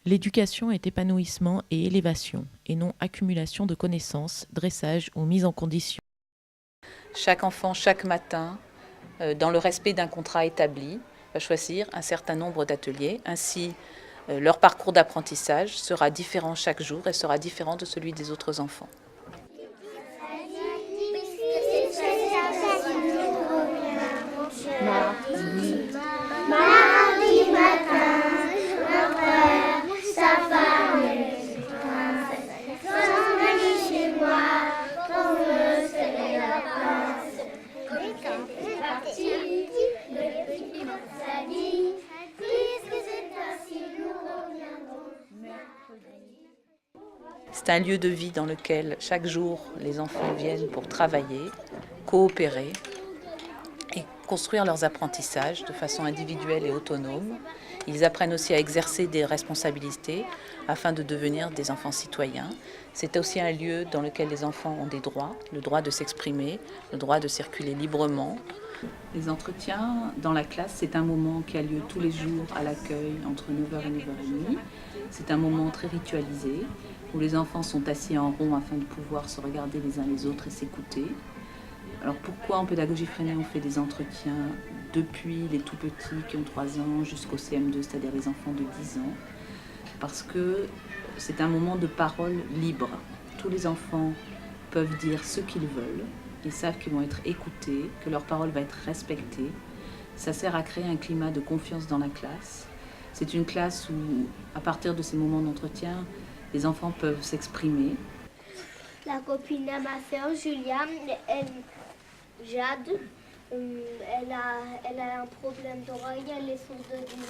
L'éducation est épanouissement et élévation, et non accumulation de connaissances, dressage ou mise en condition. Chaque enfant, chaque matin, dans le respect d'un contrat établi, va choisir un certain nombre d'ateliers. Ainsi, leur parcours d'apprentissage sera différent chaque jour et sera différent de celui des autres enfants. Mardi matin, mon frère, sa femme et ses princes sont venus chez moi pour me serrer la pince. Quand c'est parti, le petit prince a dit, puisque c'est ainsi, nous reviendrons mercredi. C'est un lieu de vie dans lequel chaque jour les enfants viennent pour travailler, coopérer et construire leurs apprentissages de façon individuelle et autonome. Ils apprennent aussi à exercer des responsabilités afin de devenir des enfants citoyens. C'est aussi un lieu dans lequel les enfants ont des droits, le droit de s'exprimer, le droit de circuler librement. Les entretiens dans la classe, c'est un moment qui a lieu tous les jours à l'accueil entre 9h et 9h30. C'est un moment très ritualisé où les enfants sont assis en rond afin de pouvoir se regarder les uns les autres et s'écouter. Alors pourquoi en pédagogie freinée on fait des entretiens depuis les tout petits qui ont 3 ans jusqu'au CM2, c'est-à-dire les enfants de 10 ans? Parce que c'est un moment de parole libre. Tous les enfants peuvent dire ce qu'ils veulent, ils savent qu'ils vont être écoutés, que leur parole va être respectée. Ça sert à créer un climat de confiance dans la classe. C'est une classe où, à partir de ces moments d'entretien, les enfants peuvent s'exprimer. La copine de ma sœur, Julia, Jade, elle a un problème d'oreille, elle est sourde d'une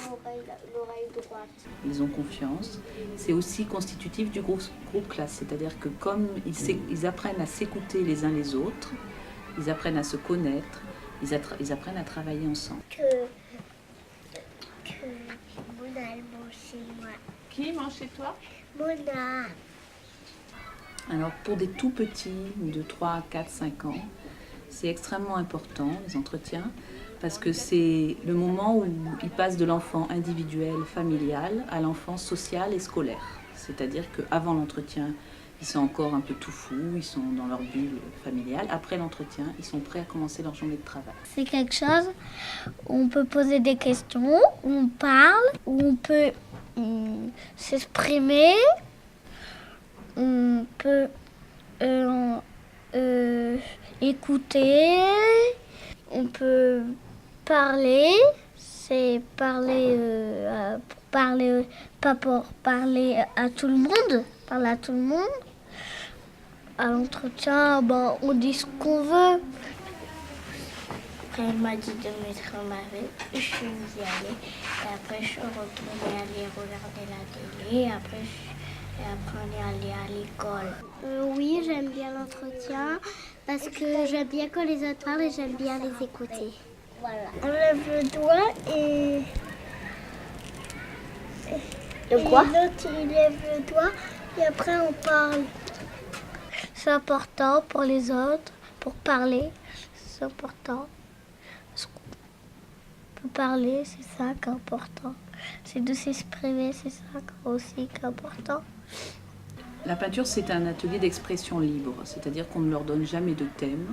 l'oreille droite. Ils ont confiance. C'est aussi constitutif du groupe classe, c'est-à-dire que comme ils apprennent à s'écouter les uns les autres, ils apprennent à se connaître, ils apprennent à travailler ensemble. Que Mona, elle mange chez moi. Qui mange chez toi? Mona. Alors pour des tout petits, de 3, 4, 5 ans, c'est extrêmement important, les entretiens, parce que c'est le moment où ils passent de l'enfant individuel, familial, à l'enfant social et scolaire. C'est-à-dire qu'avant l'entretien, ils sont encore un peu tout fous, ils sont dans leur bulle familiale. Après l'entretien, ils sont prêts à commencer leur journée de travail. C'est quelque chose où on peut poser des questions, où on parle, où on peut s'exprimer, on peut écouter, on peut parler, c'est parler pour parler, pas pour parler à tout le monde, parler à tout le monde. À l'entretien, on dit ce qu'on veut. Après, elle m'a dit de mettre ma veste, je suis y aller. Et après, je suis retournée aller regarder la télé. Et après, on est allé à l'école. Oui, j'aime bien l'entretien parce que j'aime bien quand les autres parlent et j'aime bien les écouter. Voilà. On lève le doigt et... Le quoi? L'autre, il lève le doigt et après, on parle. C'est important pour les autres, pour parler, c'est important. Parce qu'on peut parler, c'est ça qui est important. C'est de s'exprimer, c'est ça aussi qui est important. La peinture, c'est un atelier d'expression libre, c'est-à-dire qu'on ne leur donne jamais de thème.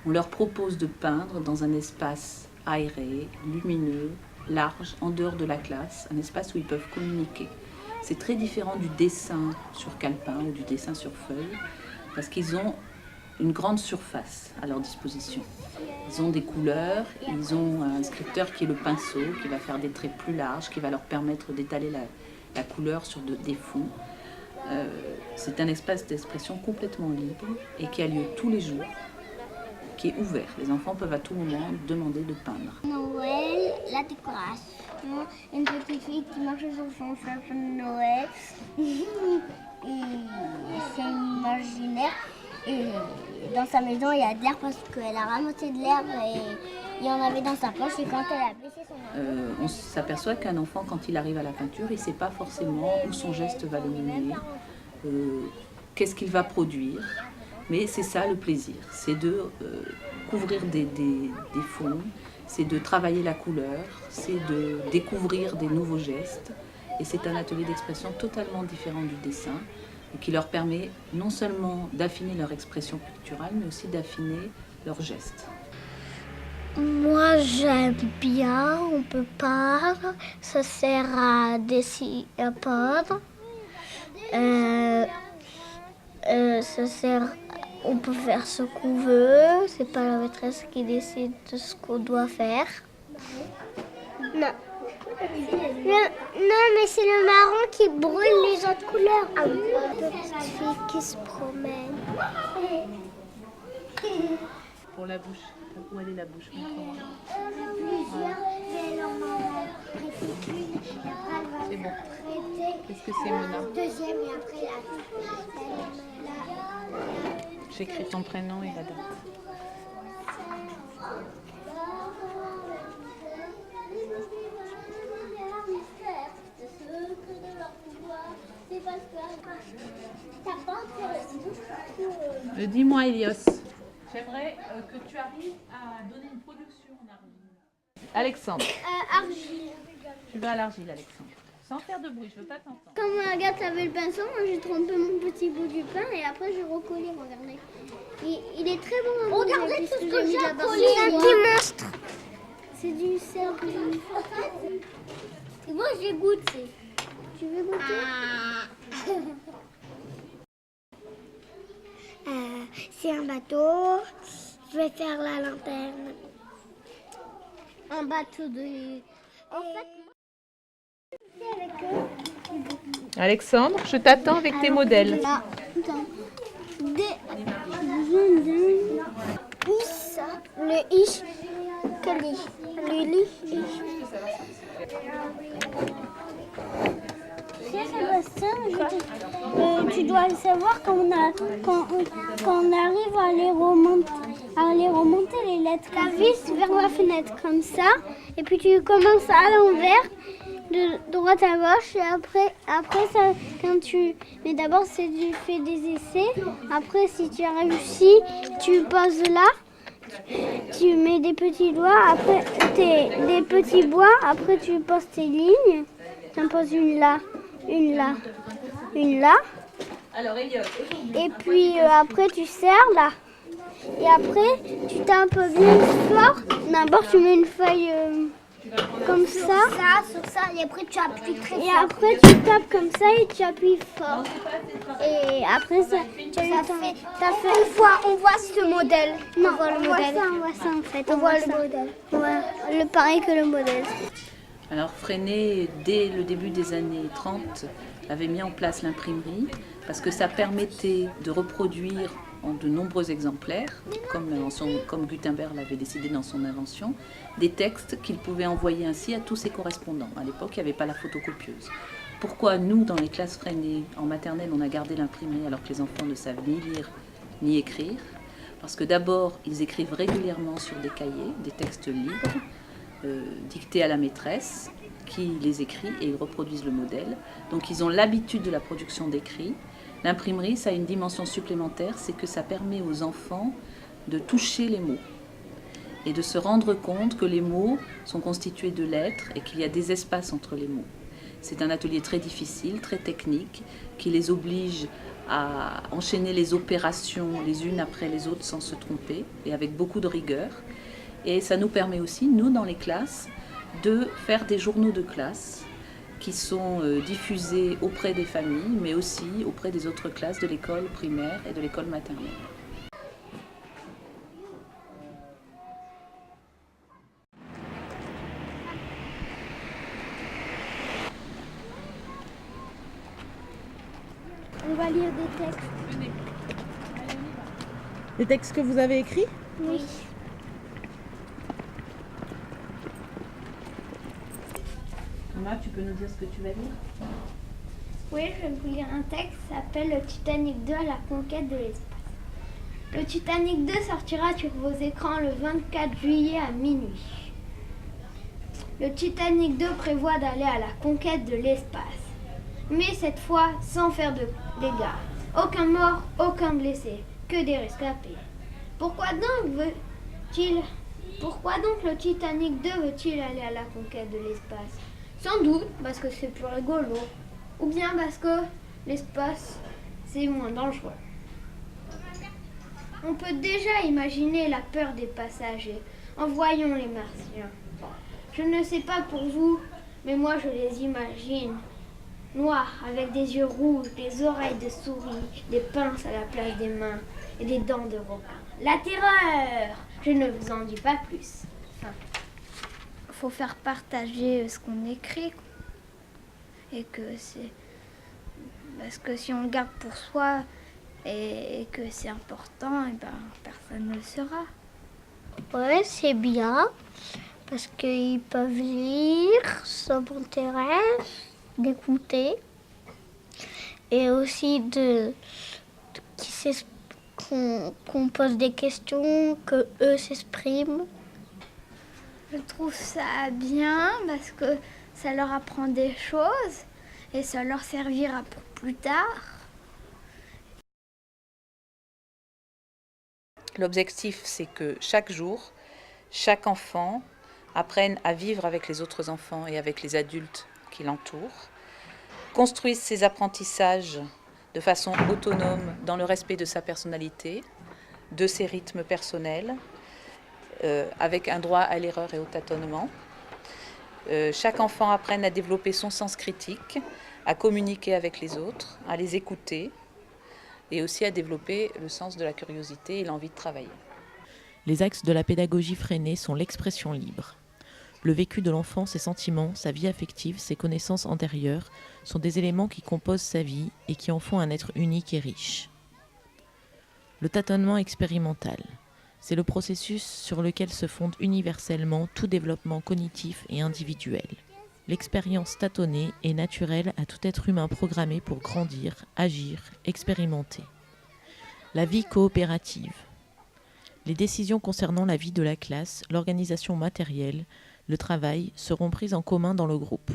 On leur propose de peindre dans un espace aéré, lumineux, large, en dehors de la classe, un espace où ils peuvent communiquer. C'est très différent du dessin sur calepin ou du dessin sur feuille, parce qu'ils ont une grande surface à leur disposition. Ils ont des couleurs, ils ont un sculpteur qui est le pinceau, qui va faire des traits plus larges, qui va leur permettre d'étaler la couleur sur des fonds. C'est un espace d'expression complètement libre et qui a lieu tous les jours, qui est ouvert. Les enfants peuvent à tout moment demander de peindre. Noël, la décoration, une petite fille qui marche sur son sapin de Noël. Et c'est imaginaire. Et dans sa maison, il y a de l'air parce qu'elle a ramassé de l'air et il y en avait dans sa poche. Et quand elle a baissé son on s'aperçoit qu'un enfant, quand il arrive à la peinture, il ne sait pas forcément où son geste va le mener, qu'est-ce qu'il va produire. Mais c'est ça le plaisir, c'est de couvrir des fonds, c'est de travailler la couleur, c'est de découvrir des nouveaux gestes Et c'est un atelier d'expression totalement différent du dessin et qui leur permet non seulement d'affiner leur expression picturale, mais aussi d'affiner leurs gestes. Moi, j'aime bien, on peut peindre, ça sert à dessiner, à peindre. Ça sert, on peut faire ce qu'on veut, c'est pas la maîtresse qui décide de ce qu'on doit faire. Non. Non, mais c'est le marron qui brûle les autres couleurs. Ah oui. Deux petites filles qui se promènent. Pour la bouche, où elle est la bouche? C'est bon. Qu'est-ce que c'est, Mona? Deuxième et après J'écris ton prénom et la date. Dis-moi, Elios. J'aimerais que tu arrives à donner une production en argile. Alexandre. Argile. Tu vas à l'argile, Alexandre. Sans faire de bruit, je veux pas t'entendre. Quand Agathe avait le pinceau, moi j'ai trompé mon petit bout du pain et après j'ai recollé, regardez. Il est très bon. Regardez tout ce que j'ai collé. C'est un petit monstre. C'est du sel que j'ai mis. Et moi j'ai goûté. Tu veux goûter? C'est un bateau. Je vais faire la lanterne. Un bateau de... En fait... Alexandre, je t'attends avec tes modèles. Là, le ish, kali, le li, Sébastien, tu dois le savoir quand on arrive à les remonter les lettres. La vis vers la fenêtre comme ça, et puis tu commences à l'envers. De droite à gauche et après ça quand tu mais d'abord c'est tu fais des essais, après si tu as réussi tu poses là, tu mets des petits doigts, après des petits bois, après tu poses tes lignes, tu en poses une là, une là, une là. Alors, Elios, Et puis après tu serres là. Et après tu tapes bien fort. D'abord tu mets une feuille comme ça, sur ça, et après tu appuies très fort. Et après tu tapes comme ça et tu appuies fort. Et après ça, une fois, on voit ce modèle. Non, on voit le modèle. On voit ça en fait. On voit le modèle. Ouais, le pareil que le modèle. Alors Freinet, dès le début des années 30, avait mis en place l'imprimerie parce que ça permettait de reproduire en de nombreux exemplaires, comme Gutenberg l'avait décidé dans son invention, des textes qu'il pouvait envoyer ainsi à tous ses correspondants. À l'époque, il n'y avait pas la photocopieuse. Pourquoi nous, dans les classes Freinet, en maternelle, on a gardé l'imprimerie alors que les enfants ne savent ni lire ni écrire? Parce que d'abord, ils écrivent régulièrement sur des cahiers, des textes libres, dictés à la maîtresse, qui les écrit et ils reproduisent le modèle. Donc ils ont l'habitude de la production d'écrits. L'imprimerie, ça a une dimension supplémentaire, c'est que ça permet aux enfants de toucher les mots et de se rendre compte que les mots sont constitués de lettres et qu'il y a des espaces entre les mots. C'est un atelier très difficile, très technique, qui les oblige à enchaîner les opérations les unes après les autres sans se tromper et avec beaucoup de rigueur. Et ça nous permet aussi, nous dans les classes, de faire des journaux de classe qui sont diffusés auprès des familles, mais aussi auprès des autres classes de l'école primaire et de l'école maternelle. On va lire des textes. Venez. Les textes que vous avez écrits? Oui. Emma, tu peux nous dire ce que tu vas lire? Oui, je vais vous lire un texte qui s'appelle Le Titanic 2 à la conquête de l'espace. Le Titanic 2 sortira sur vos écrans le 24 juillet à minuit. Le Titanic 2 prévoit d'aller à la conquête de l'espace. Mais cette fois sans faire de dégâts. Aucun mort, aucun blessé, que des rescapés. Pourquoi donc le Titanic 2 veut-il aller à la conquête de l'espace? Sans doute parce que c'est plus rigolo. Ou bien parce que l'espace, c'est moins dangereux. On peut déjà imaginer la peur des passagers en voyant les martiens. Je ne sais pas pour vous, mais moi je les imagine. Noirs, avec des yeux rouges, des oreilles de souris, des pinces à la place des mains et des dents de requin. La terreur! Je ne vous en dis pas plus. Faut faire partager ce qu'on écrit. Et que c'est... Parce que si on le garde pour soi et que c'est important, et ben, personne ne le saura. Ouais, c'est bien. Parce qu'ils peuvent lire, ça m'intéresse, d'écouter. Et aussi qu'on pose des questions, qu'eux s'expriment. Je trouve ça bien parce que ça leur apprend des choses et ça leur servira pour plus tard. L'objectif, c'est que chaque jour, chaque enfant apprenne à vivre avec les autres enfants et avec les adultes qui l'entourent, construise ses apprentissages de façon autonome dans le respect de sa personnalité, de ses rythmes personnels, avec un droit à l'erreur et au tâtonnement. Chaque enfant apprenne à développer son sens critique, à communiquer avec les autres, à les écouter et aussi à développer le sens de la curiosité et l'envie de travailler. Les axes de la pédagogie freinée sont l'expression libre. Le vécu de l'enfant, ses sentiments, sa vie affective, ses connaissances antérieures sont des éléments qui composent sa vie et qui en font un être unique et riche. Le tâtonnement expérimental, c'est le processus sur lequel se fonde universellement tout développement cognitif et individuel. L'expérience tâtonnée est naturelle à tout être humain programmé pour grandir, agir, expérimenter. La vie coopérative. Les décisions concernant la vie de la classe, l'organisation matérielle, le travail seront prises en commun dans le groupe.